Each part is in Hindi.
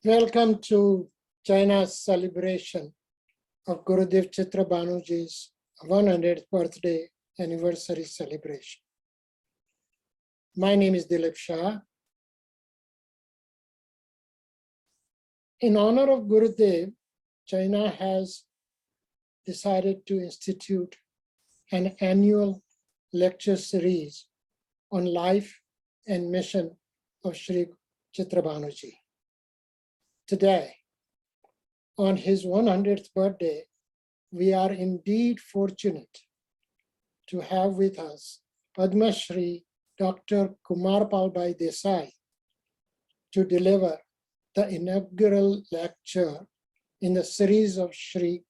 Welcome to China's celebration of Gurudev Chitra Banuji's 100th birthday anniversary celebration. My name is Dilip Shah. In honor of Gurudev, China has decided to institute an annual lecture series on life and mission of Sri Chitra Banuji. Today, on his 100th birthday, we are indeed fortunate to have with us Padma Shri Dr. Kumarpal Bhai Desai to deliver the inaugural lecture in the series of Sri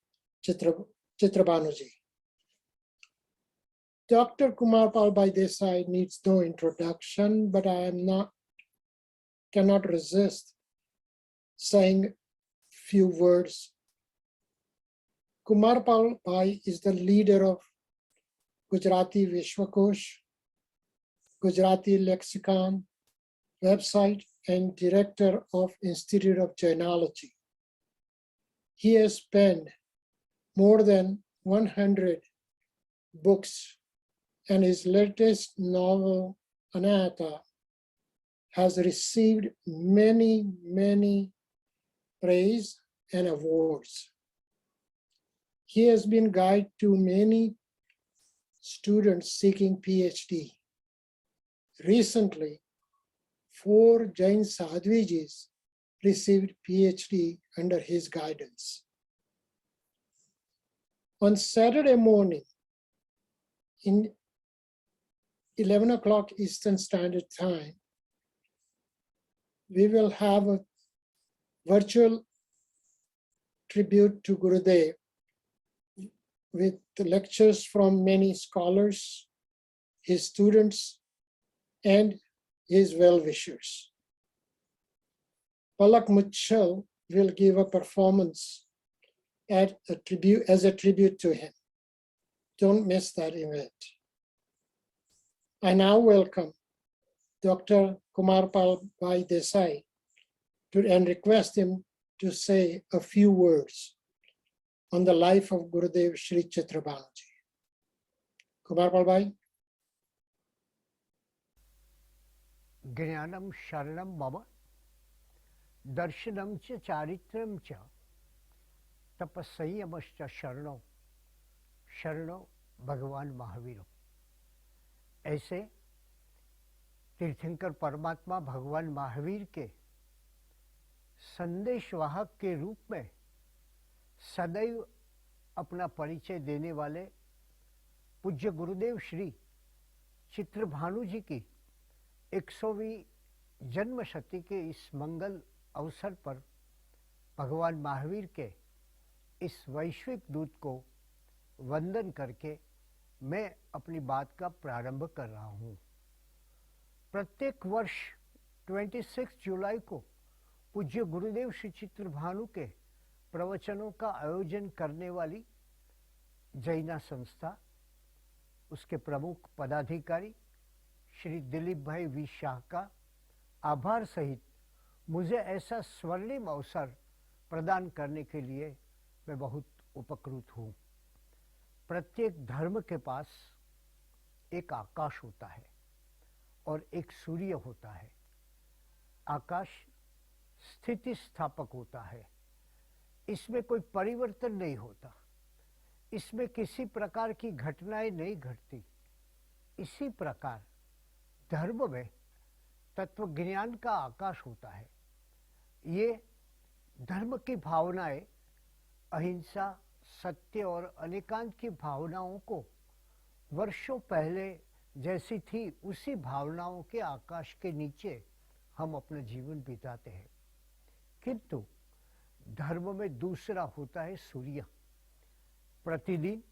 Chitra Banuji. Dr. Kumarpal Bhai Desai needs no introduction, but I cannot resist saying few words. Kumarpal Bhai is the leader of Gujarati Vishwakosh, Gujarati Lexicon website, and director of Institute of Jainology. He has penned more than 100 books, and his latest novel, Anahata, has received many praise and awards. He has been guide to many students seeking PhD. Recently, 4 Jain Sadhvijis received PhD under his guidance. On Saturday morning, in 11 o'clock Eastern Standard Time, we will have a virtual tribute to Gurudev with lectures from many scholars, his students, and his well-wishers. Palak Muchal will give a performance as a tribute to him. Don't miss that event. I now welcome Dr. Kumarpal Bhai Desai and request him to say a few words on the life of Gurudev Sri Chitra Banuji. Kumarpal Bhai. ज्ञानम शरणम मम दर्शनम च चारित्रम च तपस्यमश्च शरणो शरणो भगवान महावीर। ऐसे तीर्थंकर परमात्मा भगवान महावीर के संदेशवाहक के रूप में सदैव अपना परिचय देने वाले पूज्य गुरुदेव श्री चित्रभानु जी की 100वीं जन्म शती के इस मंगल अवसर पर भगवान महावीर के इस वैश्विक दूत को वंदन करके मैं अपनी बात का प्रारंभ कर रहा हूँ। प्रत्येक वर्ष 26 जुलाई को पूज्य गुरुदेव श्री चित्रभानु के प्रवचनों का आयोजन करने वाली जैना संस्था, उसके प्रमुख पदाधिकारी श्री दिलीप भाई वी शाह का आभार सहित मुझे ऐसा स्वर्णिम अवसर प्रदान करने के लिए मैं बहुत उपकृत हूँ। प्रत्येक धर्म के पास एक आकाश होता है और एक सूर्य होता है। आकाश स्थिति स्थापक होता है, इसमें कोई परिवर्तन नहीं होता, इसमें किसी प्रकार की घटनाएं नहीं घटती। इसी प्रकार धर्म में तत्व ज्ञान का आकाश होता है। ये धर्म की भावनाएं अहिंसा, सत्य और अनेकांत की भावनाओं को वर्षों पहले जैसी थी उसी भावनाओं के आकाश के नीचे हम अपना जीवन बिताते हैं। किंतु धर्म में दूसरा होता है सूर्य। प्रतिदिन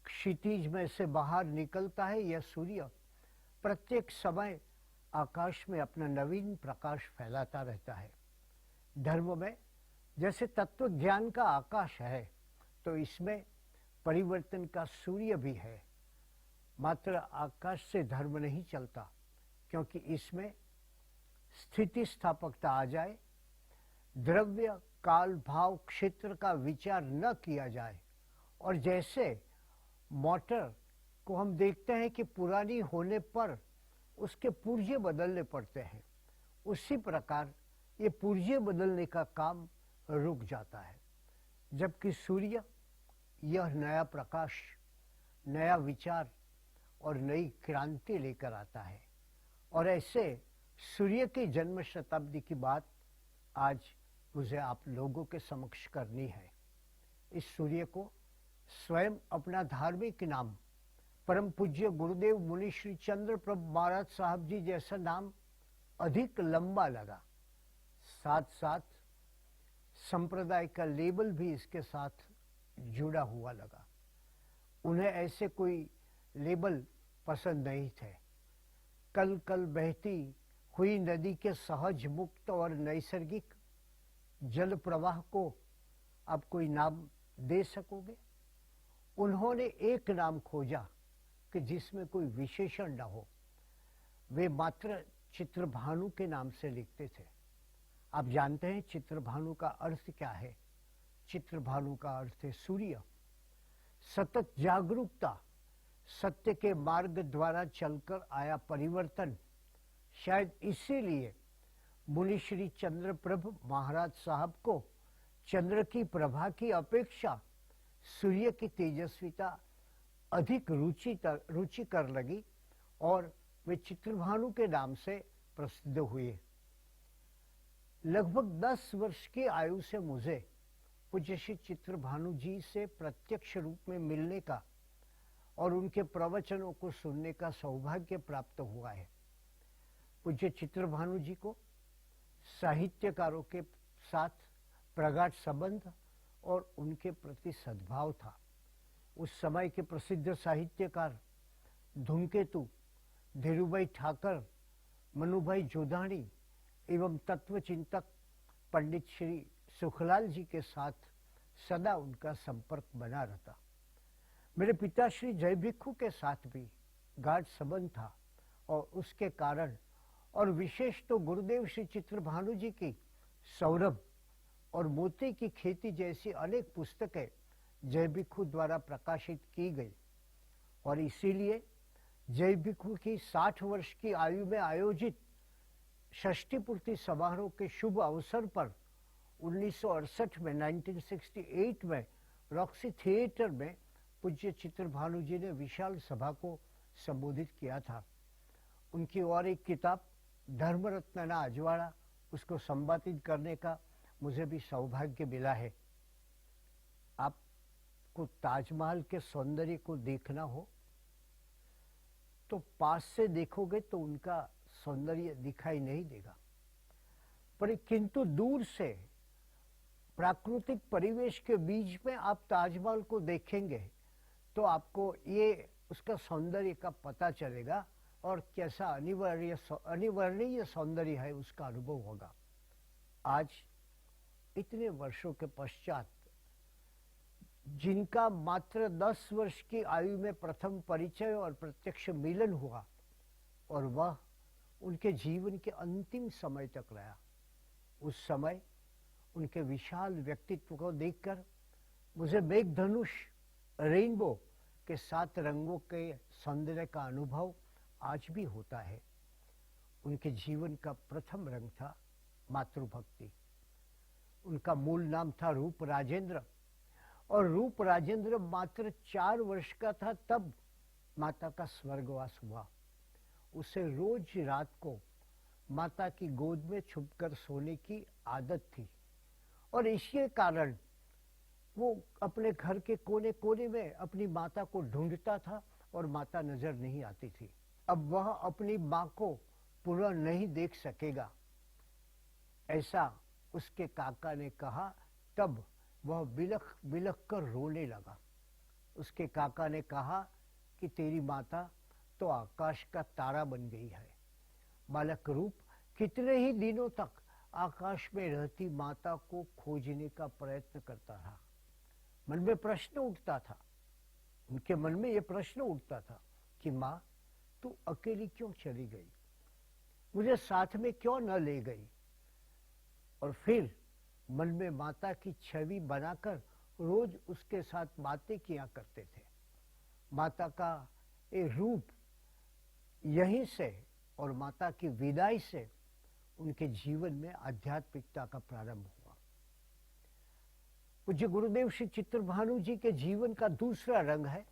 क्षितिज में से बाहर निकलता है यह सूर्य प्रत्येक समय आकाश में अपना नवीन प्रकाश फैलाता रहता है। धर्म में जैसे तत्व ज्ञान का आकाश है तो इसमें परिवर्तन का सूर्य भी है। मात्र आकाश से धर्म नहीं चलता, क्योंकि इसमें स्थिति स्थापकता आ जाए, द्रव्य काल भाव क्षेत्र का विचार न किया जाए और जैसे मोटर को हम देखते हैं कि पुरानी होने पर उसके पुर्जे बदलने पड़ते हैं, उसी प्रकार ये पुर्जे बदलने का काम रुक जाता है। जबकि सूर्य यह नया प्रकाश, नया विचार और नई क्रांति लेकर आता है। और ऐसे सूर्य की जन्म शताब्दी की बात आज मुझे आप लोगों के समक्ष करनी है। इस सूर्य को स्वयं अपना धार्मिक नाम परम पूज्य गुरुदेव मुनि श्री चंद्र प्रभ महाराज साहब जी जैसा नाम अधिक लंबा लगा, साथ साथ संप्रदाय का लेबल भी इसके साथ जुड़ा हुआ लगा। उन्हें ऐसे कोई लेबल पसंद नहीं थे। कल कल बहती हुई नदी के सहज मुक्त और नैसर्गिक जल प्रवाह को आप कोई नाम दे सकोगे? उन्होंने एक नाम खोजा कि जिसमें कोई विशेषण न हो। वे मात्र चित्रभानु के नाम से लिखते थे। आप जानते हैं चित्रभानु का अर्थ क्या है? चित्रभानु का अर्थ है सूर्य। सतत जागरूकता, सत्य के मार्ग द्वारा चलकर आया परिवर्तन। शायद इसीलिए मुनि श्री चंद्रप्रभ महाराज साहब को चंद्र की प्रभा की अपेक्षा सूर्य की तेजस्विता अधिक रुचिकर लगी और वे चित्रभानु के नाम से प्रसिद्ध हुए। लगभग 10 वर्ष की आयु से मुझे पूज्य श्री चित्रभानु जी से प्रत्यक्ष रूप में मिलने का और उनके प्रवचनों को सुनने का सौभाग्य प्राप्त हुआ है। पूज्य चित्रभानु जी को साहित्यकारों के साथ प्रगाढ़ संबंध और उनके प्रति सद्भाव था। उस समय के प्रसिद्ध साहित्यकार धूमकेतु, धीरूभाई ठाकर, मनुभाई जोधाणी एवं तत्वचिंतक पंडित श्री सुखलाल जी के साथ सदा उनका संपर्क बना रहता। मेरे पिता श्री जय भिक्षु के साथ भी गाढ़ संबंध था और उसके कारण और विशेष तो गुरुदेव श्री चित्रभानु जी की सौरभ और मोती की खेती जैसी अनेक पुस्तकें जय भिक्षु द्वारा प्रकाशित की गई और इसीलिए जय भिक्षु की 60 वर्ष की आयु में आयोजित षष्ठी पूर्ति समारोह के शुभ अवसर पर 1968 में 1968 में रॉक्सी थिएटर में पूज्य चित्र भानु जी ने विशाल सभा को संबोधित किया था। उनकी और एक किताब धर्मरत्न अजवाड़ा, उसको संपादित करने का मुझे भी सौभाग्य मिला है। आपको ताजमहल के सौंदर्य को देखना हो तो पास से देखोगे तो उनका सौंदर्य दिखाई नहीं देगा, पर किंतु दूर से प्राकृतिक परिवेश के बीच में आप ताजमहल को देखेंगे तो आपको ये उसका सौंदर्य का पता चलेगा और कैसा अनिवर्णीय सौंदर्य है उसका अनुभव होगा। आज इतने वर्षों के पश्चात जिनका मात्र 10 वर्ष की आयु में प्रथम परिचय और प्रत्यक्ष मिलन हुआ और वह उनके जीवन के अंतिम समय तक रहा, उस समय उनके विशाल व्यक्तित्व को देखकर मुझे मेघधनुष रेनबो के 7 रंगों के सौंदर्य का अनुभव आज भी होता है। उनके जीवन का प्रथम रंग था मातृभक्ति। उनका मूल नाम था रूप राजेंद्र और रूप राजेंद्र मात्र 4 वर्ष का था तब माता का स्वर्गवास हुआ। उसे रोज रात को माता की गोद में छुपकर सोने की आदत थी और इसी कारण वो अपने घर के कोने कोने में अपनी माता को ढूंढता था और माता नजर नहीं आती थी। अब वह अपनी माँ को पुनः नहीं देख सकेगा, ऐसा उसके काका ने कहा। तब वह बिलख बिलख कर रोने लगा। उसके काका ने कहा कि तेरी माता तो आकाश का तारा बन गई है। बालक रूप कितने ही दिनों तक आकाश में रहती माता को खोजने का प्रयत्न करता रहा। मन में प्रश्न उठता था, उनके मन में यह प्रश्न उठता था कि माँ तू अकेली क्यों चली गई, मुझे साथ में क्यों न ले गई। और फिर मन में माता की छवि बनाकर रोज उसके साथ बातें किया करते थे। माता का ये रूप यहीं से और माता की विदाई से उनके जीवन में आध्यात्मिकता का प्रारंभ हुआ। पूज्य गुरुदेव श्री चित्र भानु जी के जीवन का दूसरा रंग है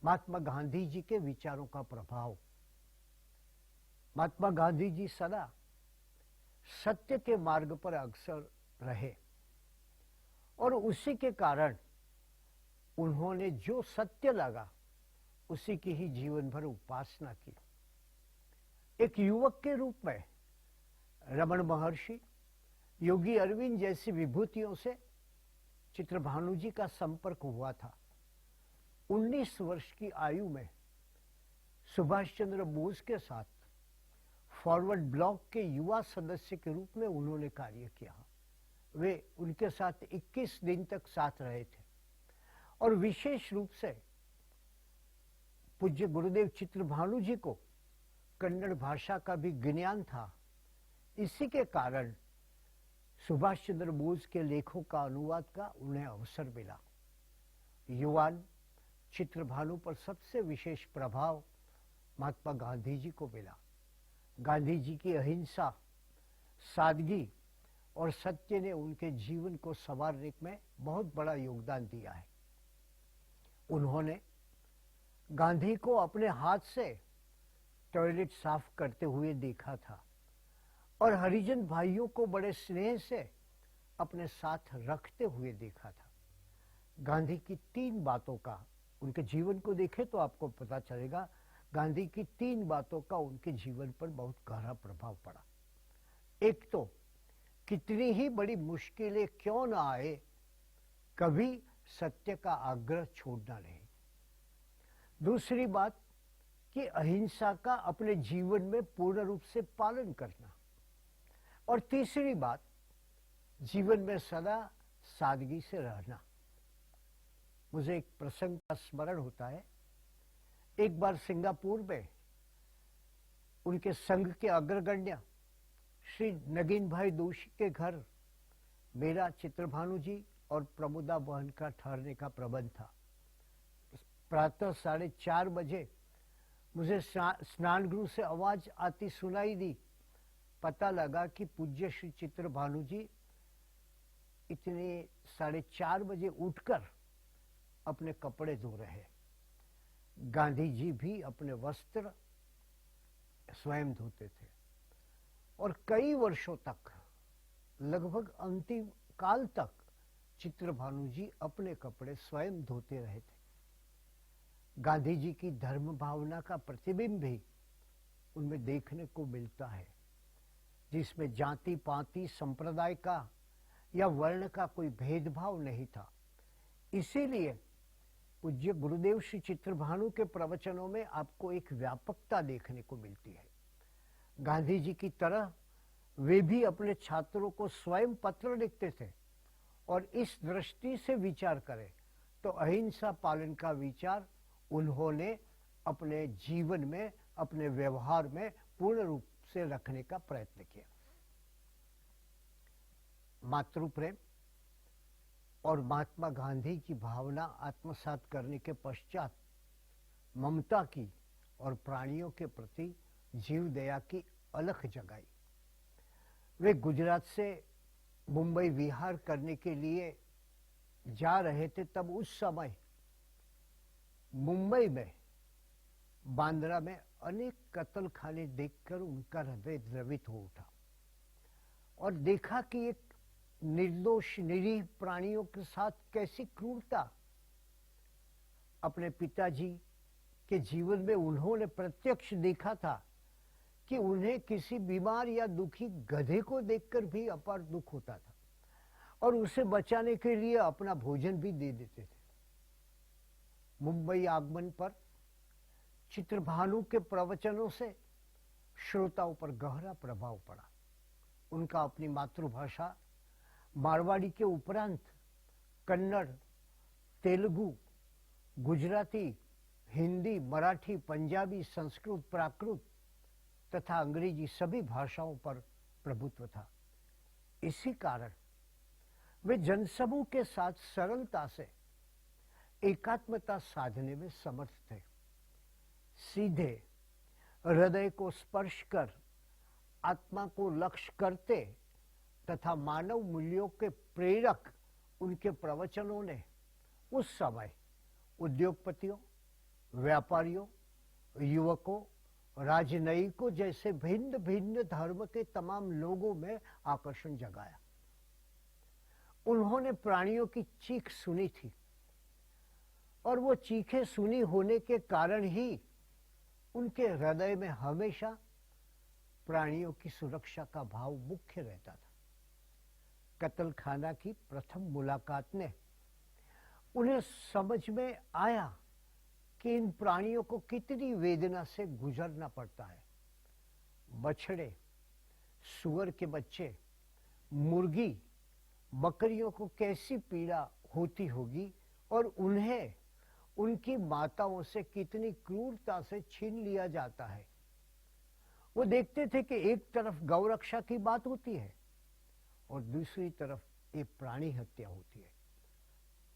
महात्मा गांधी जी के विचारों का प्रभाव। महात्मा गांधी जी सदा सत्य के मार्ग पर अग्रसर रहे और उसी के कारण उन्होंने जो सत्य लगा उसी की ही जीवन भर उपासना की। एक युवक के रूप में रमण महर्षि, योगी अरविंद जैसी विभूतियों से चित्र भानु जी का संपर्क हुआ था। 19 वर्ष की आयु में सुभाष चंद्र बोस के साथ फॉरवर्ड ब्लॉक के युवा सदस्य के रूप में उन्होंने कार्य किया। वे उनके साथ 21 दिन तक साथ रहे थे और विशेष रूप से पूज्य गुरुदेव चित्र भानु जी को कन्नड़ भाषा का भी ज्ञान था। इसी के कारण सुभाष चंद्र बोस के लेखों का अनुवाद का उन्हें अवसर मिला। युवान चित्र भानु पर सबसे विशेष प्रभाव महात्मा गांधी जी को मिला। गांधी जी की अहिंसा, सादगी और सत्य ने उनके जीवन को संवारने में बहुत बड़ा योगदान दिया है। उन्होंने गांधी को अपने हाथ से टॉयलेट साफ करते हुए देखा था और हरिजन भाइयों को बड़े स्नेह से अपने साथ रखते हुए देखा था। गांधी की 3 बातों का, उनके जीवन को देखें तो आपको पता चलेगा, गांधी की 3 बातों का उनके जीवन पर बहुत गहरा प्रभाव पड़ा। एक तो कितनी ही बड़ी मुश्किलें क्यों ना आए, कभी सत्य का आग्रह छोड़ना नहीं। दूसरी बात कि अहिंसा का अपने जीवन में पूर्ण रूप से पालन करना। और तीसरी बात, जीवन में सदा सादगी से रहना। मुझे एक प्रसंग का स्मरण होता है। एक बार सिंगापुर में उनके संघ के अग्रगण्य श्री नगीन भाई दोषी के घर मेरा, चित्रभानु जी और प्रमोदा बहन का ठहरने का प्रबंध था। प्रातः 4:30 बजे मुझे स्नान गृह से आवाज आती सुनाई दी पता लगा कि पूज्य श्री चित्र भानु जी इतने 4:30 बजे उठकर अपने कपड़े धो रहे हैं। गांधी जी भी अपने वस्त्र स्वयं धोते थे और कई वर्षों तक, लगभग अंतिम काल तक, चित्र भानु जी अपने कपड़े स्वयं धोते रहे थे। गांधी जी की धर्म भावना का प्रतिबिंब भी उनमें देखने को मिलता है, जिसमें जाति पाति संप्रदाय का या वर्ण का कोई भेदभाव नहीं था। इसीलिए पूज्य गुरुदेव श्री चित्र भानु के प्रवचनों में आपको एक व्यापकता देखने को मिलती है। गांधी जी की तरह वे भी अपने छात्रों को स्वयं पत्र लिखते थे और इस दृष्टि से विचार करें तो अहिंसा पालन का विचार उन्होंने अपने जीवन में, अपने व्यवहार में पूर्ण रूप से रखने का प्रयत्न किया। मातृ प्रेम और महात्मा गांधी की भावना आत्मसात करने के पश्चात ममता की और प्राणियों के प्रति जीव दया की अलख जगाई। वे गुजरात से मुंबई विहार करने के लिए जा रहे थे, तब उस समय मुंबई में बांद्रा में अनेक कत्ल खाने देखकर उनका हृदय द्रवित हो उठा और देखा कि एक निर्दोष निरीह प्राणियों के साथ कैसी क्रूरता। अपने पिताजी के जीवन में उन्होंने प्रत्यक्ष देखा था कि उन्हें किसी बीमार या दुखी गधे को देखकर भी अपार दुख होता था और उसे बचाने के लिए अपना भोजन भी दे देते थे। मुंबई आगमन पर चित्र भानु के प्रवचनों से श्रोताओं पर गहरा प्रभाव पड़ा। उनका अपनी मातृभाषा मारवाड़ी के उपरांत कन्नड़, तेलुगु, गुजराती, हिंदी, मराठी, पंजाबी, संस्कृत, प्राकृत तथा अंग्रेजी सभी भाषाओं पर प्रभुत्व था। इसी कारण वे जनसमूह के साथ सरलता से एकात्मता साधने में समर्थ थे। सीधे हृदय को स्पर्श कर आत्मा को लक्ष्य करते तथा मानव मूल्यों के प्रेरक उनके प्रवचनों ने उस समय उद्योगपतियों, व्यापारियों, युवकों, राजनयिकों जैसे भिन्न भिन्न धर्म के तमाम लोगों में आकर्षण जगाया। उन्होंने प्राणियों की चीख सुनी थी और वो चीखें सुनी होने के कारण ही उनके हृदय में हमेशा प्राणियों की सुरक्षा का भाव मुख्य रहता था। कत्ल खाना की प्रथम मुलाकात ने उन्हें समझ में आया कि इन प्राणियों को कितनी वेदना से गुजरना पड़ता है। बछड़े, सुअर के बच्चे, मुर्गी, बकरियों को कैसी पीड़ा होती होगी और उन्हें उनकी माताओं से कितनी क्रूरता से छीन लिया जाता है। वो देखते थे कि एक तरफ गौरक्षा की बात होती है और दूसरी तरफ एक प्राणी हत्या होती है।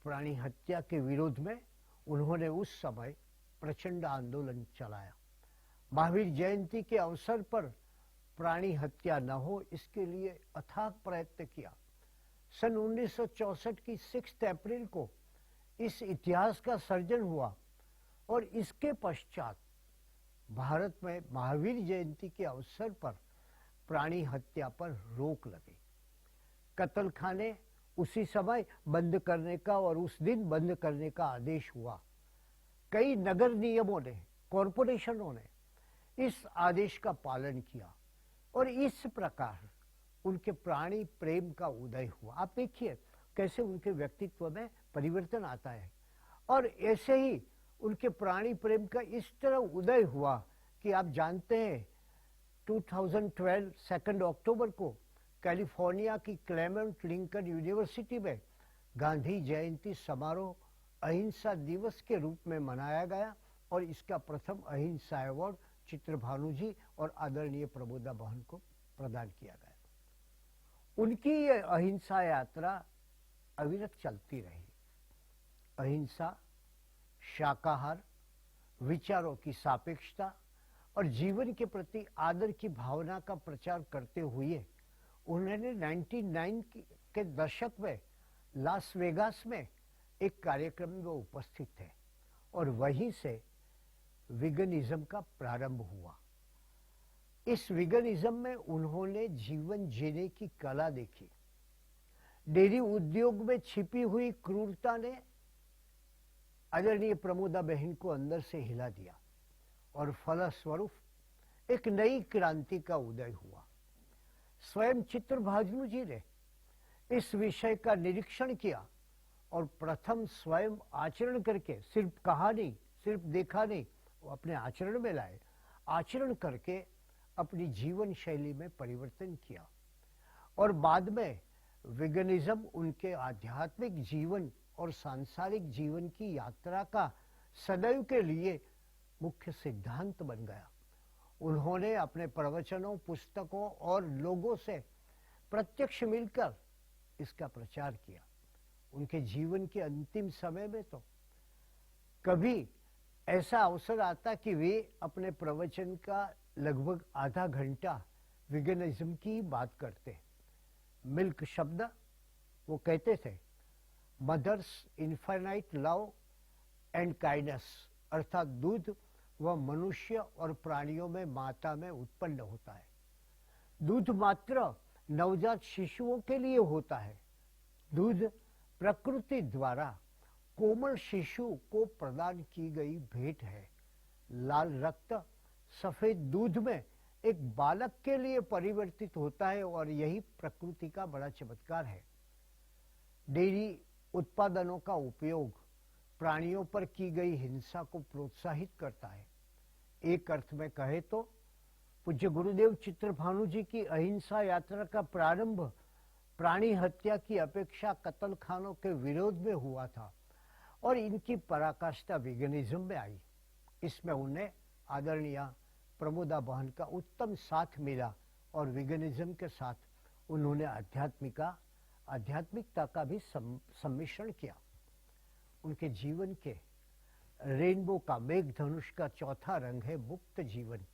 प्राणी हत्या के विरोध में उन्होंने उस समय प्रचंड आंदोलन चलाया। महावीर जयंती के अवसर पर प्राणी हत्या न हो, इसके लिए अथाक प्रयत्न किया। सन 1964 की 6 अप्रैल को इस इतिहास का सर्जन हुआ और इसके पश्चात भारत में महावीर जयंती के अवसर पर प्राणी हत्या पर रोक लगी। कत्ल खाने उसी समय बंद करने का और उस दिन बंद करने का आदेश हुआ। कई नगर निगमों ने, कॉरपोरेशनों ने इस आदेश का पालन किया और इस प्रकार उनके प्राणी प्रेम का उदय हुआ। आप देखिए कैसे उनके व्यक्तित्व में परिवर्तन आता है और ऐसे ही उनके प्राणी प्रेम का इस तरह उदय हुआ कि आप जानते हैं 2012 2 अक्टूबर को कैलिफोर्निया की क्लेमेंट लिंकन यूनिवर्सिटी में गांधी जयंती समारोह अहिंसा दिवस के रूप में मनाया गया और इसका प्रथम अहिंसा अवार्ड चित्र भानु जी और आदरणीय प्रबोधा बहन को प्रदान किया गया। उनकी ये अहिंसा यात्रा अविरत चलती रही। अहिंसा, शाकाहार, विचारों की सापेक्षता और जीवन के प्रति आदर की भावना का प्रचार करते हुए उन्होंने 99 के दशक में लास वेगास में एक कार्यक्रम में उपस्थित थे और वहीं से विगनिज्म का प्रारंभ हुआ। इस विगनिज्म में उन्होंने जीवन जीने की कला देखी। डेयरी उद्योग में छिपी हुई क्रूरता ने आदरणीय प्रमोदा बहन को अंदर से हिला दिया और फलस्वरूप एक नई क्रांति का उदय हुआ। स्वयं चित्रभानु जी ने इस विषय का निरीक्षण किया और प्रथम स्वयं आचरण करके, सिर्फ कहा नहीं, सिर्फ देखा नहीं, वो अपने आचरण में लाए। आचरण करके अपनी जीवन शैली में परिवर्तन किया और बाद में विगनिज्म उनके आध्यात्मिक जीवन और सांसारिक जीवन की यात्रा का सदैव के लिए मुख्य सिद्धांत बन गया। उन्होंने अपने प्रवचनों, पुस्तकों और लोगों से प्रत्यक्ष मिलकर इसका प्रचार किया। उनके जीवन के अंतिम समय में तो कभी ऐसा अवसर आता कि वे अपने प्रवचन का लगभग आधा घंटा विगनिज्म की बात करते। मिल्क शब्द वो कहते थे mother's infinite love and kindness, अर्थात दूध वह मनुष्य और प्राणियों में माता में उत्पन्न होता है। दूध मात्र नवजात शिशुओं के लिए होता है। दूध प्रकृति द्वारा कोमल शिशु को प्रदान की गई भेंट है। लाल रक्त सफेद दूध में एक बालक के लिए परिवर्तित होता है और यही प्रकृति का बड़ा चमत्कार है। डेयरी उत्पादनों का उपयोग प्राणियों पर की गई हिंसा को प्रोत्साहित करता है। एक अर्थ में कहे तो पूज्य गुरुदेव चित्रभानु जी की अहिंसा यात्रा का प्रारंभ प्राणी हत्या की अपेक्षा कत्लखानों के विरोध में हुआ था और इनकी पराकाष्ठा विगनिज्म में आई। इसमें उन्हें आदरणीय प्रमोदा बहन का उत्तम साथ मिला और विगनिज्म के साथ उन्होंने आध्यात्मिकता का भी सम्मिश्रण किया। उनके जीवन के रेनबो का, मेघधनुष का चौथा रंग है मुक्त जीवन।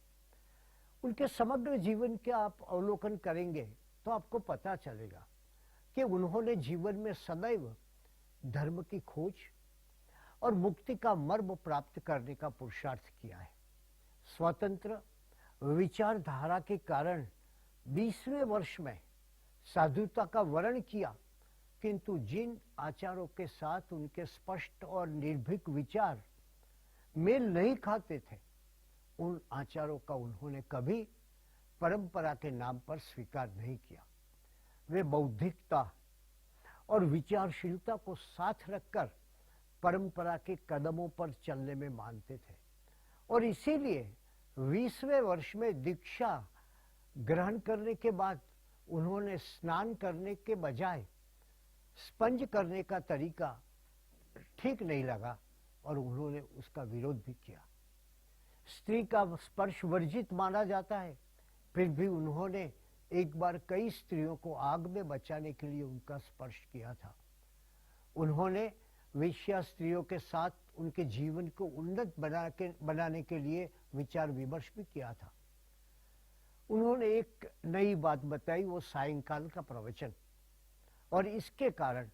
उनके समग्र जीवन के आप अवलोकन करेंगे तो आपको पता चलेगा कि उन्होंने जीवन में सदैव धर्म की खोज और मुक्ति का मर्म प्राप्त करने का पुरुषार्थ किया है। स्वतंत्र विचारधारा के कारण 20वें वर्ष में साधुता का वर्ण किया, किंतु जिन आचारों के साथ उनके स्पष्ट और निर्भीक विचार मेल नहीं खाते थे, उन आचारों का उन्होंने कभी परंपरा के नाम पर स्वीकार नहीं किया। वे बौद्धिकता और विचारशीलता को साथ रखकर परंपरा के कदमों पर चलने में मानते थे और इसीलिए 20वें वर्ष में दीक्षा ग्रहण करने के बाद उन्होंने स्नान करने के बजाय स्पंज करने का तरीका ठीक नहीं लगा और उन्होंने उसका विरोध भी किया। स्त्री का स्पर्श वर्जित माना जाता है, फिर भी उन्होंने एक बार कई स्त्रियों को आग में बचाने के लिए उनका स्पर्श किया था। उन्होंने वेश्या स्त्रियों के साथ उनके जीवन को उन्नत बनाने के लिए विचार विमर्श भी किया था। उन्होंने एक नई बात बताई, वो सायंकाल का प्रवचन, और इसके कारण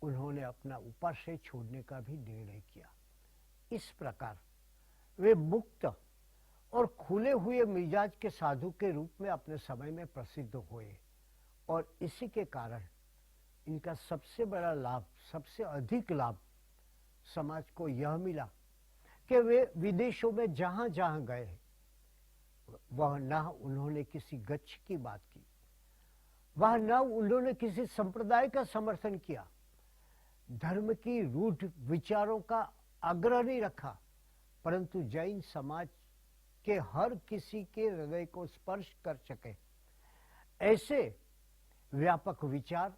उन्होंने अपना उपाश्रय छोड़ने का भी निर्णय किया। इस प्रकार वे मुक्त और खुले हुए मिजाज के साधु के रूप में अपने समय में प्रसिद्ध हुए और इसी के कारण इनका सबसे बड़ा लाभ, सबसे अधिक लाभ समाज को यह मिला कि वे विदेशों में जहां जहां गए वह न उन्होंने किसी गच्छ की बात की, वह न उन्होंने किसी संप्रदाय का समर्थन किया, धर्म की रूढ़ विचारों का आग्रह नहीं रखा, परंतु जैन समाज के हर किसी के हृदय को स्पर्श कर सके ऐसे व्यापक विचार,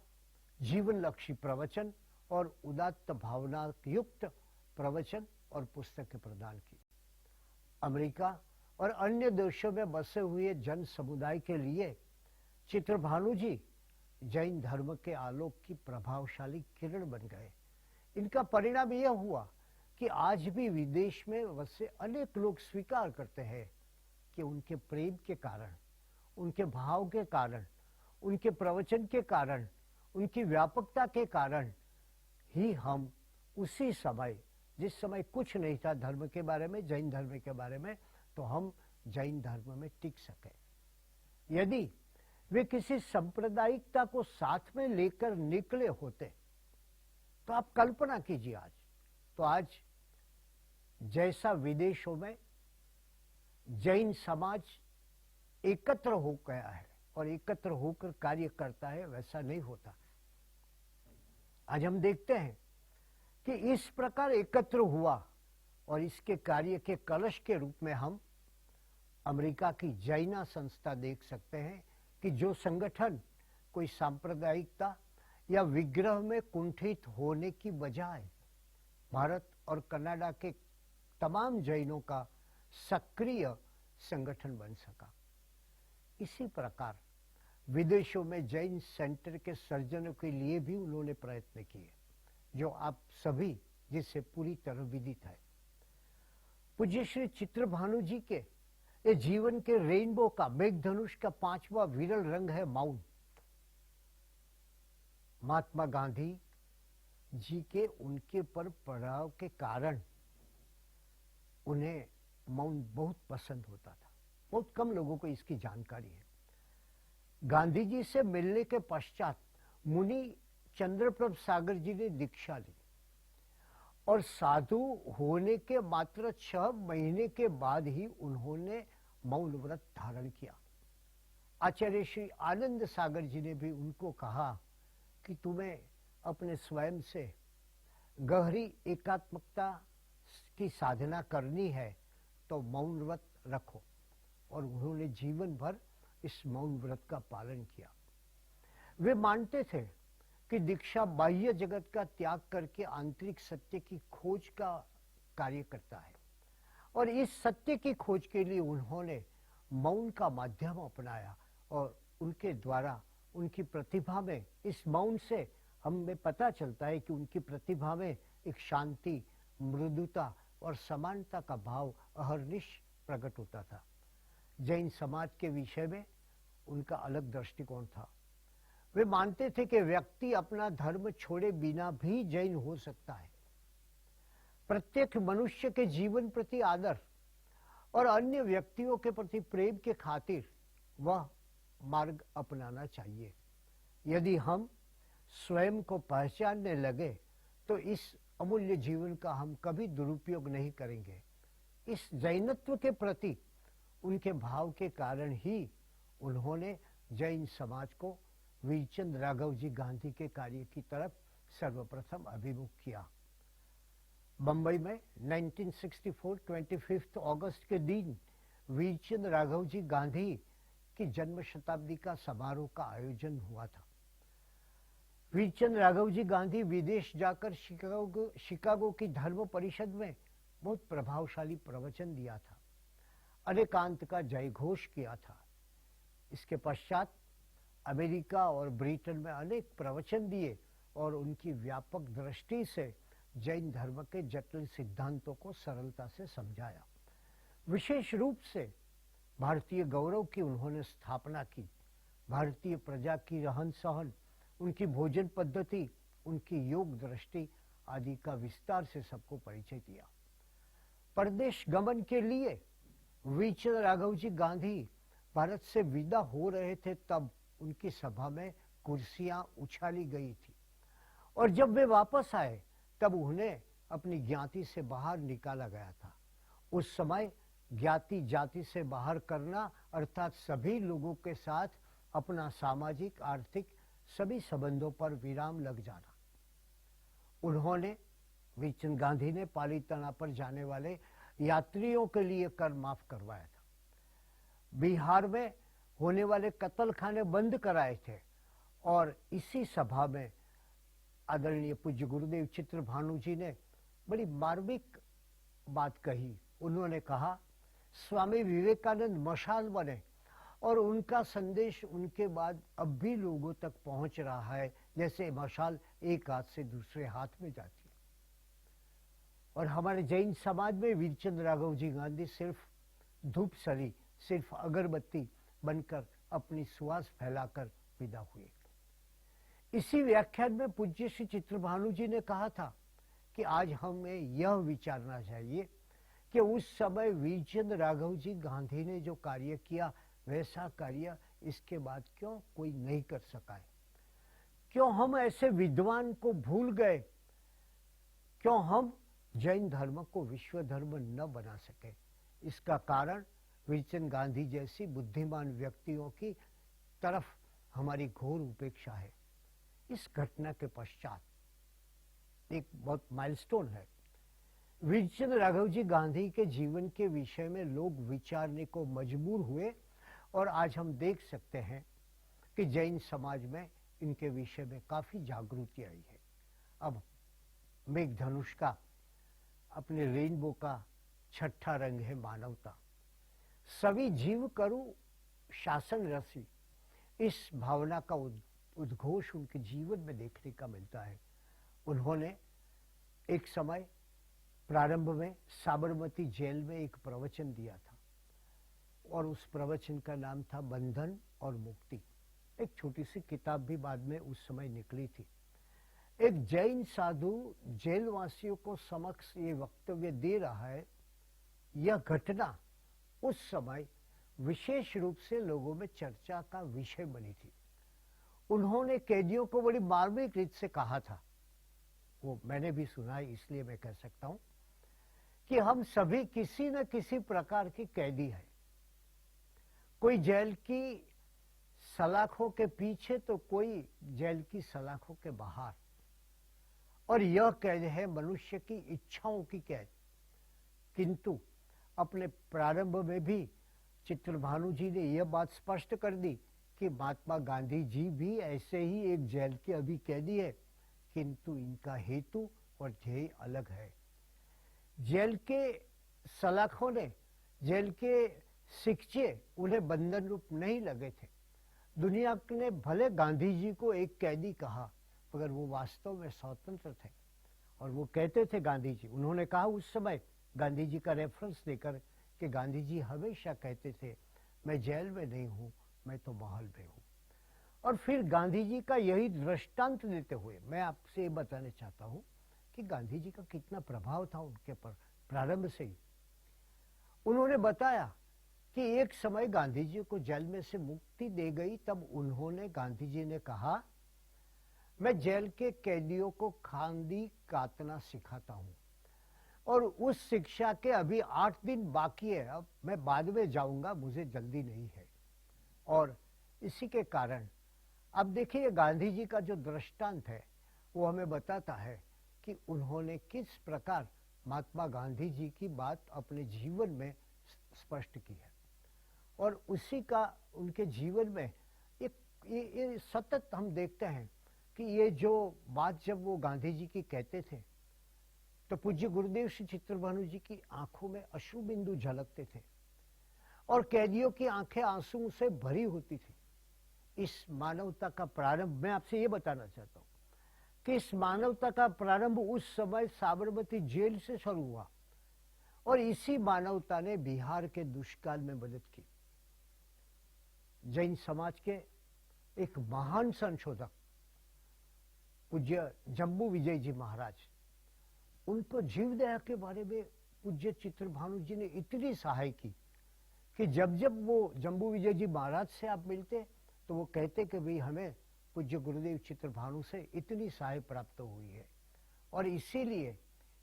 जीवन लक्ष्य प्रवचन और उदात्त भावना युक्त प्रवचन और पुस्तकें प्रदान की। अमेरिका और अन्य देशों में बसे हुए जन समुदाय के लिए चित्रभानु जी जैन धर्म के आलोक की प्रभावशाली किरण बन गए। इनका परिणाम यह हुआ कि आज भी विदेश में वसे अनेक लोग स्वीकार करते हैं कि उनके प्रेम के कारण, उनके भाव के कारण, उनके प्रवचन के कारण, उनकी व्यापकता के कारण ही हम उसी समय, जिस समय कुछ नहीं था धर्म के बारे में, जैन धर्म के बारे में, तो हम जैन धर्म में टिक सके। यदि वे किसी सांप्रदायिकता को साथ में लेकर निकले होते तो आप कल्पना कीजिए, आज जैसा विदेशों में जैन समाज एकत्र हो गया है और एकत्र होकर कार्य करता है, वैसा नहीं होता। आज हम देखते हैं कि इस प्रकार एकत्र हुआ और इसके कार्य के कलश के रूप में हम अमेरिका की जैना संस्था देख सकते हैं कि जो संगठन कोई सांप्रदायिकता या विग्रह में कुंठित होने की बजाय भारत और कनाडा के तमाम जैनों का सक्रिय संगठन बन सका। इसी प्रकार विदेशों में जैन सेंटर के सर्जन के लिए भी उन्होंने प्रयत्न किए, जो आप सभी जिससे पूरी तरह विदित है। पूज्य श्री चित्रभानु जी के ये जीवन के रेनबो का, मेघधनुष का 5वां विरल रंग है मौन। महात्मा गांधी जी के उनके पर प्रभाव के कारण उन्हें मौन बहुत पसंद होता था। बहुत कम लोगों को इसकी जानकारी है। गांधी जी से मिलने के पश्चात मुनि चंद्रप्रभ सागर जी ने दीक्षा ली और साधु होने के मात्र 6 महीने के बाद ही उन्होंने मौन व्रत धारण किया। आचार्य श्री आनंद सागर जी ने भी उनको कहा कि तुम्हें अपने स्वयं से गहरी एकात्मकता की साधना करनी है तो मौन व्रत रखो, और उन्होंने जीवन भर इस मौन व्रत का पालन किया। वे मानते थे कि दीक्षा बाह्य जगत का त्याग करके आंतरिक सत्य की खोज का कार्य करता है, और इस सत्य की खोज के लिए उन्होंने मौन का माध्यम अपनाया, और उनके द्वारा उनकी प्रतिभा में, इस मौन से हमें पता चलता है कि उनकी प्रतिभा में एक शांति, मृदुता और समानता का भाव अहर्निश प्रकट होता था। जैन समाज के विषय में उनका अलग दृष्टिकोण था। वे मानते थे कि व्यक्ति अपना धर्म छोड़े बिना भी जैन हो सकता है। प्रत्येक मनुष्य के जीवन प्रति आदर और अन्य व्यक्तियों के प्रति प्रेम के खातिर वह मार्ग अपनाना चाहिए। यदि हम स्वयं को पहचानने लगे तो इस अमूल्य जीवन का हम कभी दुरुपयोग नहीं करेंगे। इस जैनत्व के प्रति उनके भाव के कारण ही उन्होंने जैन समाज को वीरचंद राघव जी गांधी के कार्य की तरफ सर्वप्रथम अभिमुख किया। बंबई में 1964 25 अगस्त के दिन वीरचंद राघव जी गांधी की जन्म शताब्दी का समारोह का आयोजन हुआ था। वीरचंद राघव जी गांधी विदेश जाकर शिकागो की धर्म परिषद में बहुत प्रभावशाली प्रवचन दिया था, अनेकांत का जयघोष किया था। इसके पश्चात अमेरिका और ब्रिटेन में अनेक प्रवचन दिए और उनकी व्यापक दृष्टि से जैन धर्म के जटिल सिद्धांतों को सरलता से समझाया। विशेष रूप से भारतीय गौरव की उन्होंने स्थापना की। भारतीय प्रजा की रहन सहन, उनकी भोजन पद्धति, उनकी योग दृष्टि आदि का विस्तार से सबको परिचय दिया। परदेश गमन के लिए वीरचंद राघव जी गांधी भारत से विदा हो रहे थे, तब उनकी सभा में कुर्सियां उछाली गई थी, और जब वे वापस आए तब उन्हें अपनी ज्ञाति से बाहर निकाला गया था। उस समय ज्ञाति जाति से बाहर करना अर्थात सभी लोगों के साथ अपना सामाजिक आर्थिक सभी संबंधों पर विराम लग जाना। उन्होंने वीरचंद गांधी ने पालीताना पर जाने वाले यात्रियों के लिए कर माफ करवाया था। बिहार में होने वाले कत्ल खाने बंद कराए थे, और इसी सभा में आदरणीय पूज्य गुरुदेव चित्रभानु जी ने बड़ी मार्मिक बात कही। उन्होंने कहा, स्वामी विवेकानंद मशाल बने और उनका संदेश उनके बाद अब भी लोगों तक पहुंच रहा है, जैसे मशाल एक हाथ से दूसरे हाथ में जाती है। और हमारे जैन समाज में वीरचंद राघव जी गांधी सिर्फ धूप सरी सिर्फ अगरबत्ती बनकर अपनी सुवास फैलाकर विदा हुए। इसी व्याख्यान में पूज्य श्री चित्रभानु जी ने कहा था कि आज हमें यह विचारना चाहिए कि उस समय वीरचंद राघव जी गांधी ने जो कार्य किया वैसा कार्य इसके बाद क्यों कोई नहीं कर सका है। क्यों हम ऐसे विद्वान को भूल गए, क्यों हम जैन धर्म को विश्व धर्म न बना सके। इसका कारण वीरचंद गांधी जैसी बुद्धिमान व्यक्तियों की तरफ हमारी घोर उपेक्षा है। इस घटना के पश्चात एक बहुत माइलस्टोन है। वीरचंद राघव जी गांधी के जीवन के विषय में लोग विचारने को मजबूर हुए और आज हम देख सकते हैं कि जैन समाज में इनके विषय में काफी जागृति आई है। अब मेघधनुष का, अपने रेनबो का छठा रंग है मानवता। सभी जीव करु शासन रसी, इस भावना का उद्घोष उनके जीवन में देखने का मिलता है। उन्होंने एक समय प्रारंभ में साबरमती जेल में एक प्रवचन दिया था और उस प्रवचन का नाम था बंधन और मुक्ति। एक छोटी सी किताब भी बाद में उस समय निकली थी। एक जैन साधु जेलवासियों को समक्ष ये वक्तव्य दे रहा है। यह घटना उस समय विशेष रूप से लोगों में चर्चा का विषय बनी थी। उन्होंने कैदियों को बड़ी मार्मिक रीत से कहा था, वो मैंने भी सुना है इसलिए मैं कह सकता हूं कि हम सभी किसी न किसी प्रकार के कैदी हैं। कोई जेल की सलाखों के पीछे तो कोई जेल की सलाखों के बाहर। और यह कैद है मनुष्य की इच्छाओं की कैद। किंतु अपने प्रारंभ में भी चित्रभानु जी ने यह बात स्पष्ट कर दी कि महात्मा गांधी जी भी ऐसे ही एक जेल के अभी कैदी है, किंतु इनका हेतु और ध्येय अलग है। जेल के सलाखों ने, जेल के शिक्षे उन्हें बंधन रूप नहीं लगे थे। दुनिया ने भले गांधी जी को एक कैदी कहा, मगर वो वास्तव में स्वतंत्र थे। और वो कहते थे गांधी जी, उन्होंने कहा उस समय गांधी जी का रेफरेंस देकर कि गांधी जी हमेशा कहते थे मैं जेल में नहीं हूं, मैं तो महल में हूं। और फिर गांधी जी का यही दृष्टांत देते हुए मैं आपसे ये बताना चाहता हूं कि गांधी जी का कितना प्रभाव था उनके पर प्रारंभ से ही। उन्होंने बताया कि एक समय गांधी जी को जेल में से मुक्ति दे गई, तब उन्होंने, गांधी जी ने कहा मैं जेल के कैदियों को खांदी काटना सिखाता हूं और उस शिक्षा के अभी 8 दिन बाकी है, अब मैं बाद में जाऊंगा, मुझे जल्दी नहीं है। और इसी के कारण अब देखिए गांधी जी का जो दृष्टांत है वो हमें बताता है कि उन्होंने किस प्रकार महात्मा गांधी जी की बात अपने जीवन में स्पष्ट की है। और उसी का उनके जीवन में ये सतत हम देखते हैं कि ये जो बात जब वो गांधी जी की कहते थे तो पूज्य गुरुदेव श्री चित्रभानु जी की आंखों में अश्रु बिंदु झलकते थे और कैदियों की आंखें आंसू से भरी होती थी। इस मानवता का प्रारंभ, मैं आपसे ये बताना चाहता हूं कि इस मानवता का प्रारंभ उस समय साबरमती जेल से शुरू हुआ और इसी मानवता ने बिहार के दुष्काल में मदद की। जैन समाज के एक महान संशोधक पूज्य जम्बू विजय जी महाराज, उनको जीवदया के बारे में पूज्य चित्रभानु जी ने इतनी सहाय की कि जब जब वो जम्बू विजय जी महाराज से आप मिलते तो वो कहते कि भाई हमें पूज्य गुरुदेव चित्रभानु से इतनी सहाय प्राप्त हुई है। और इसीलिए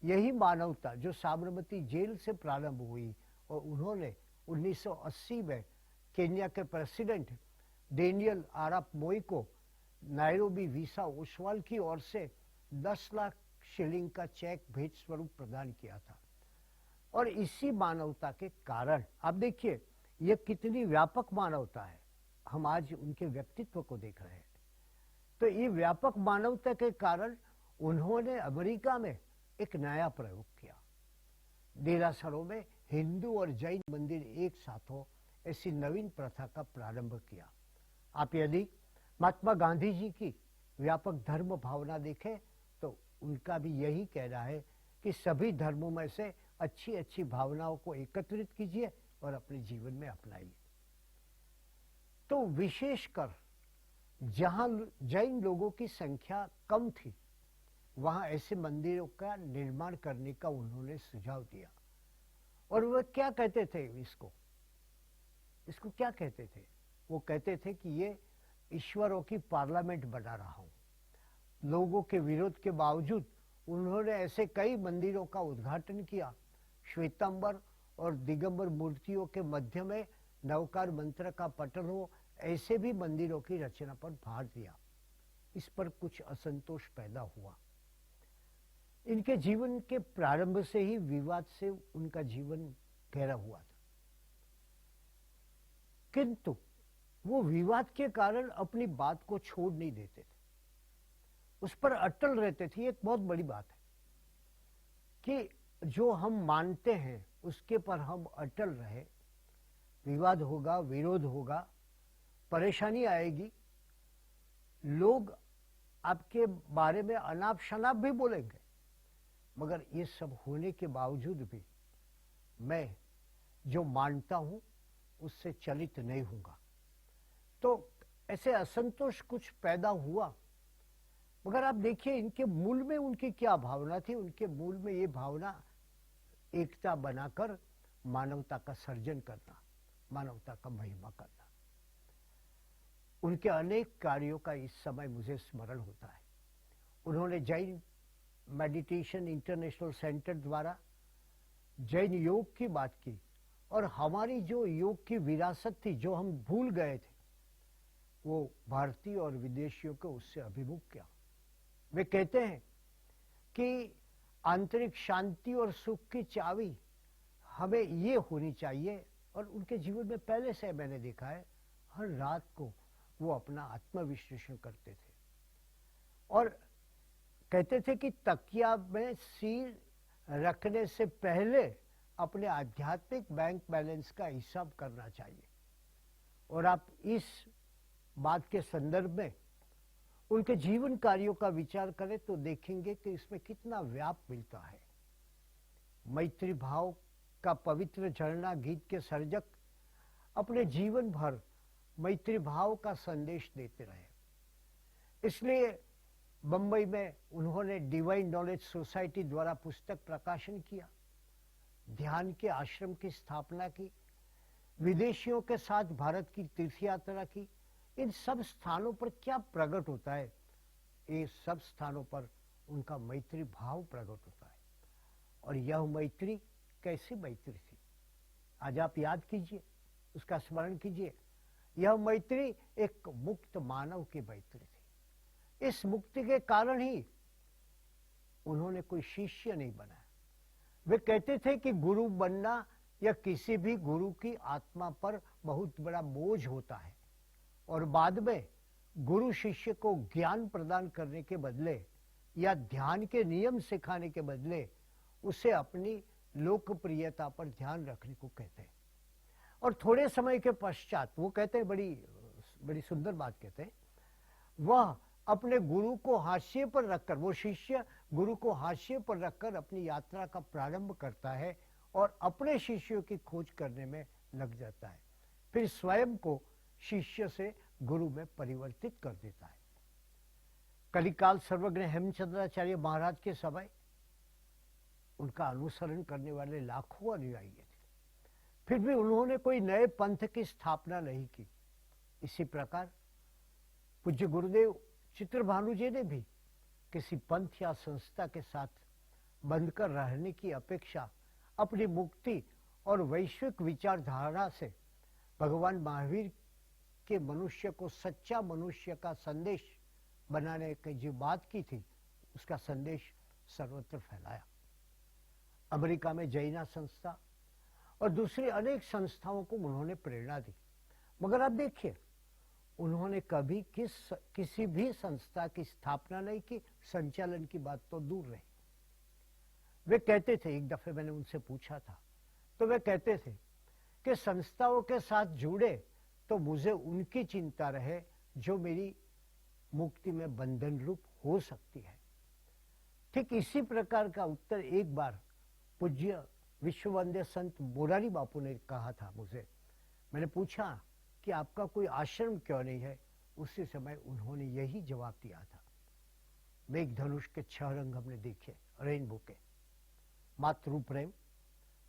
यही मानवता जो साबरमती जेल से प्रारंभ हुई और उन्होंने 1980 में केन्या के प्रेसिडेंट डेनियल आराप मोई को नायरोबी वीसा ओसवाल की ओर से 10 लाख शिलिंग का चेक भेंट स्वरूप प्रदान किया था। और इसी मानवता के कारण आप देखिए यह कितनी व्यापक मानवता है। हम आज उनके व्यक्तित्व को देख रहे हैं। तो ये व्यापक मानवता के कारण उन्होंने अमेरिका में एक नया प्रयोग किया। देरासरों में हिंदू और जैन मंदिर एक साथ हो, ऐसी नवीन प्रथा का प्रारंभ किया। आप यदि महात्मा गांधी जी की व्यापक धर्म भावना देखें तो उनका भी यही कहना है कि सभी धर्मों में से अच्छी अच्छी भावनाओं को एकत्रित कीजिए और अपने जीवन में अपनाइए। तो विशेषकर जहां जैन लोगों की संख्या कम थी, वहां ऐसे मंदिरों का निर्माण करने का उन्होंने सुझाव दिया। और वह क्या कहते थे, इसको क्या कहते थे? वो कहते थे कि ये ईश्वरों की पार्लियामेंट बना रहा हूं। लोगों के विरोध के बावजूद उन्होंने ऐसे कई मंदिरों का उद्घाटन किया। श्वेतांबर और दिगंबर मूर्तियों के मध्य में नवकार मंत्र का पठन हो, ऐसे भी मंदिरों की रचना पर भार दिया। इस पर कुछ असंतोष पैदा हुआ। इनके जीवन के प्रारंभ से ही विवाद से उनका जीवन गहरा हुआ था, किंतु वो विवाद के कारण अपनी बात को छोड़ नहीं देते थे, उस पर अटल रहते थे। एक बहुत बड़ी बात है कि जो हम मानते हैं उसके पर हम अटल रहे। विवाद होगा, विरोध होगा, परेशानी आएगी, लोग आपके बारे में अनाप शनाप भी बोलेंगे, मगर ये सब होने के बावजूद भी मैं जो मानता हूं उससे चलित नहीं होऊंगा। तो ऐसे असंतोष कुछ पैदा हुआ, मगर आप देखिए इनके मूल में उनकी क्या भावना थी। उनके मूल में ये भावना एकता बनाकर मानवता का सर्जन करना, मानवता का महिमा करना। उनके अनेक कार्यों का इस समय मुझे स्मरण होता है। उन्होंने जैन मेडिटेशन इंटरनेशनल सेंटर द्वारा जैन योग की बात की, और हमारी जो योग की विरासत थी, जो हम भूल गए थे, वो भारतीय और विदेशियों को उससे अभिमुख किया। वे कहते हैं कि आंतरिक शांति और सुख की चाबी हमें ये होनी चाहिए। और उनके जीवन में पहले से मैंने देखा है, हर रात को वो अपना आत्मविश्लेषण करते थे और कहते थे कि तकिया में सिर रखने से पहले अपने आध्यात्मिक बैंक बैलेंस का हिसाब करना चाहिए। और आप इस बात के संदर्भ में उनके जीवन कार्यों का विचार करें तो देखेंगे कि इसमें कितना व्याप मिलता है। मैत्री भाव का पवित्र झरना गीत के सर्जक अपने जीवन भर मैत्री भाव का संदेश देते रहे। इसलिए बंबई में उन्होंने डिवाइन नॉलेज सोसाइटी द्वारा पुस्तक प्रकाशन किया, ध्यान के आश्रम की स्थापना की, विदेशियों के साथ भारत की तीर्थ यात्रा की। इन सब स्थानों पर क्या प्रकट होता है? ये सब स्थानों पर उनका मैत्री भाव प्रकट होता है। और यह मैत्री कैसी मैत्री थी, आज आप याद कीजिए, उसका स्मरण कीजिए। यह मैत्री एक मुक्त मानव की मैत्री थी। इस मुक्ति के कारण ही उन्होंने कोई शिष्य नहीं बनाया। वे कहते थे कि गुरु बनना या किसी भी गुरु की आत्मा पर बहुत बड़ा बोझ होता है, और बाद में गुरु शिष्य को ज्ञान प्रदान करने के बदले या ध्यान के नियम सिखाने के बदले उसे अपनी लोकप्रियता पर ध्यान रखने को कहते हैं। और थोड़े समय के पश्चात वो कहते हैं, बड़ी सुंदर बात कहते हैं, वह अपने गुरु को हाशिए पर रखकर, वो शिष्य गुरु को हाशिए पर रखकर अपनी यात्रा का प्रारंभ करता है और अपने शिष्यों की खोज करने में लग जाता है। फिर स्वयं को शिष्य से गुरु में परिवर्तित कर देता है। कलिकाल सर्वज्ञ हेमचंद्राचार्य महाराज के समय उनका अनुसरण करने वाले लाखों अनुयायी थे, फिर भी उन्होंने कोई नए पंथ की स्थापना नहीं की। इसी प्रकार पूज्य गुरुदेव चित्रभानु जी ने भी किसी पंथ या संस्था के साथ बंधकर रहने की अपेक्षा अपनी मुक्ति और वैश्विक विचारधारा से भगवान महावीर के मनुष्य को सच्चा मनुष्य का संदेश बनाने की जो बात की थी, उसका संदेश सर्वत्र फैलाया। अमेरिका में जैना संस्था और दूसरी अनेक संस्थाओं को उन्होंने प्रेरणा दी, मगर अब देखिए उन्होंने कभी किसी भी संस्था की स्थापना नहीं की, संचालन की बात तो दूर रही। वे कहते थे, एक दफे मैंने उनसे पूछा था, तो वे कहते थे कि संस्थाओं के साथ जुड़े तो मुझे उनकी चिंता रहे जो मेरी मुक्ति में बंधन रूप हो सकती है। ठीक इसी प्रकार का उत्तर एक बार पूज्य विश्व वंदे संत मोरारी बापू ने कहा था मुझे, मैंने पूछा कि आपका कोई आश्रम क्यों नहीं है, उसी समय उन्होंने यही जवाब दिया था। मेघधनुष के 6 रंग हमने देखे, रेनबो के, मातृ प्रेम,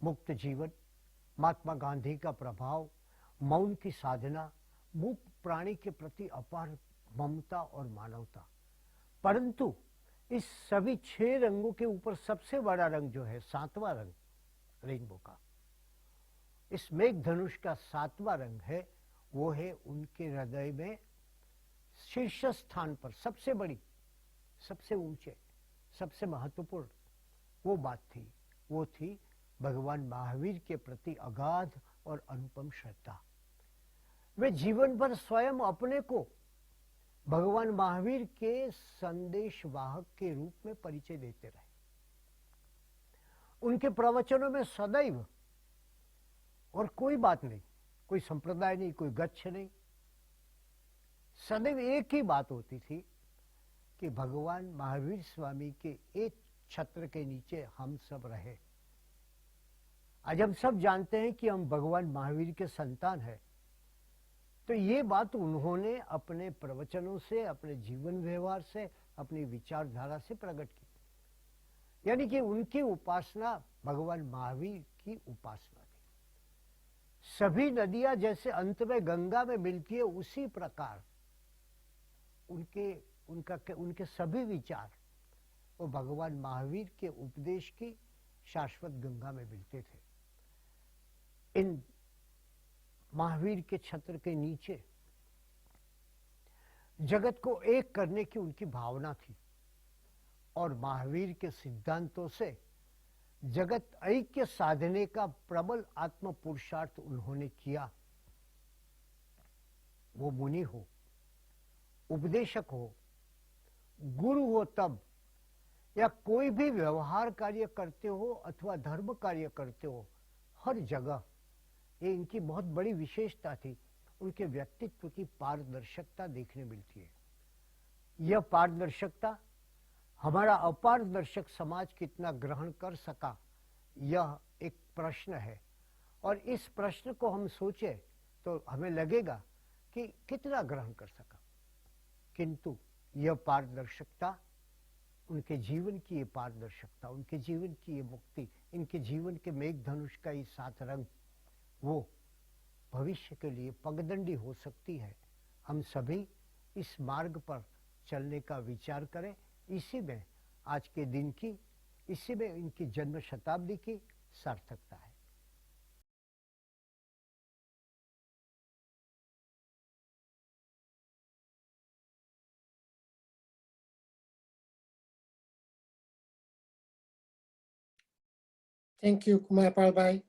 मुक्त जीवन, महात्मा गांधी का प्रभाव, मौन की साधना, मूक प्राणी के प्रति अपार ममता और मानवता। परंतु इस सभी 6 रंगों के ऊपर सबसे बड़ा रंग जो है, 7वां रंग रेनबो का, इस मेघधनुष का 7वां रंग है, वो है उनके हृदय में शीर्ष स्थान पर सबसे बड़ी, सबसे ऊंचे, सबसे महत्वपूर्ण वो बात थी, वो थी भगवान महावीर के प्रति अगाध और अनुपम श्रद्धा। वे जीवन भर स्वयं अपने को भगवान महावीर के संदेश वाहक के रूप में परिचय देते रहे। उनके प्रवचनों में सदैव, और कोई बात नहीं, कोई संप्रदाय नहीं, कोई गच्छ नहीं, सदैव एक ही बात होती थी कि भगवान महावीर स्वामी के एक छत्र के नीचे हम सब रहे। आज हम सब जानते हैं कि हम भगवान महावीर के संतान हैं, तो ये बात उन्होंने अपने प्रवचनों से, अपने जीवन व्यवहार से, अपनी विचारधारा से प्रकट की। यानी कि उनकी उपासना भगवान महावीर की उपासना थी। सभी नदियां जैसे अंत में गंगा में मिलती है, उसी प्रकार उनके सभी विचार वो भगवान महावीर के उपदेश की शाश्वत गंगा में मिलते थे। इन महावीर के छत्र के नीचे जगत को एक करने की उनकी भावना थी, और महावीर के सिद्धांतों से जगत ऐक्य साधने का प्रबल आत्म पुरुषार्थ उन्होंने किया। वो मुनि हो, उपदेशक हो, गुरु हो तब, या कोई भी व्यवहार कार्य करते हो अथवा धर्म कार्य करते हो, हर जगह ये इनकी बहुत बड़ी विशेषता थी। उनके व्यक्तित्व की पारदर्शिता देखने मिलती है। यह पारदर्शिता हमारा अपारदर्शक समाज कितना ग्रहण कर सका, यह एक प्रश्न है, और इस प्रश्न को हम सोचे तो हमें लगेगा कि कितना ग्रहण कर सका। किंतु यह पारदर्शिकता, उनके जीवन की ये पारदर्शिकता, उनके जीवन की ये मुक्ति, इनके जीवन के मेघधनुष का ये 7 रंग, वो भविष्य के लिए पगडंडी हो सकती है। हम सभी इस मार्ग पर चलने का विचार करें। इसी में आज के दिन की, इसी में इनकी जन्म शताब्दी की सार्थकता है। Thank you, Kumayapal Bhai.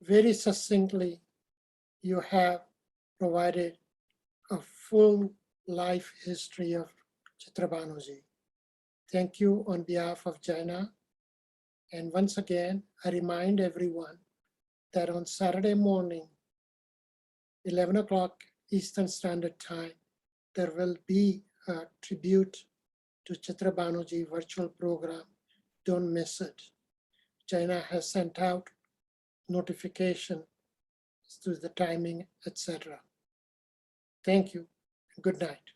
Very succinctly, you have provided a full life history of Chitrabhanuji. Thank you on behalf of Jaina. And once again, I remind everyone that on Saturday morning, 11 o'clock Eastern Standard Time, there will be a tribute to Chitrabhanuji virtual program. Don't miss it. China has sent out notification to the timing, etc. Thank you. Good night.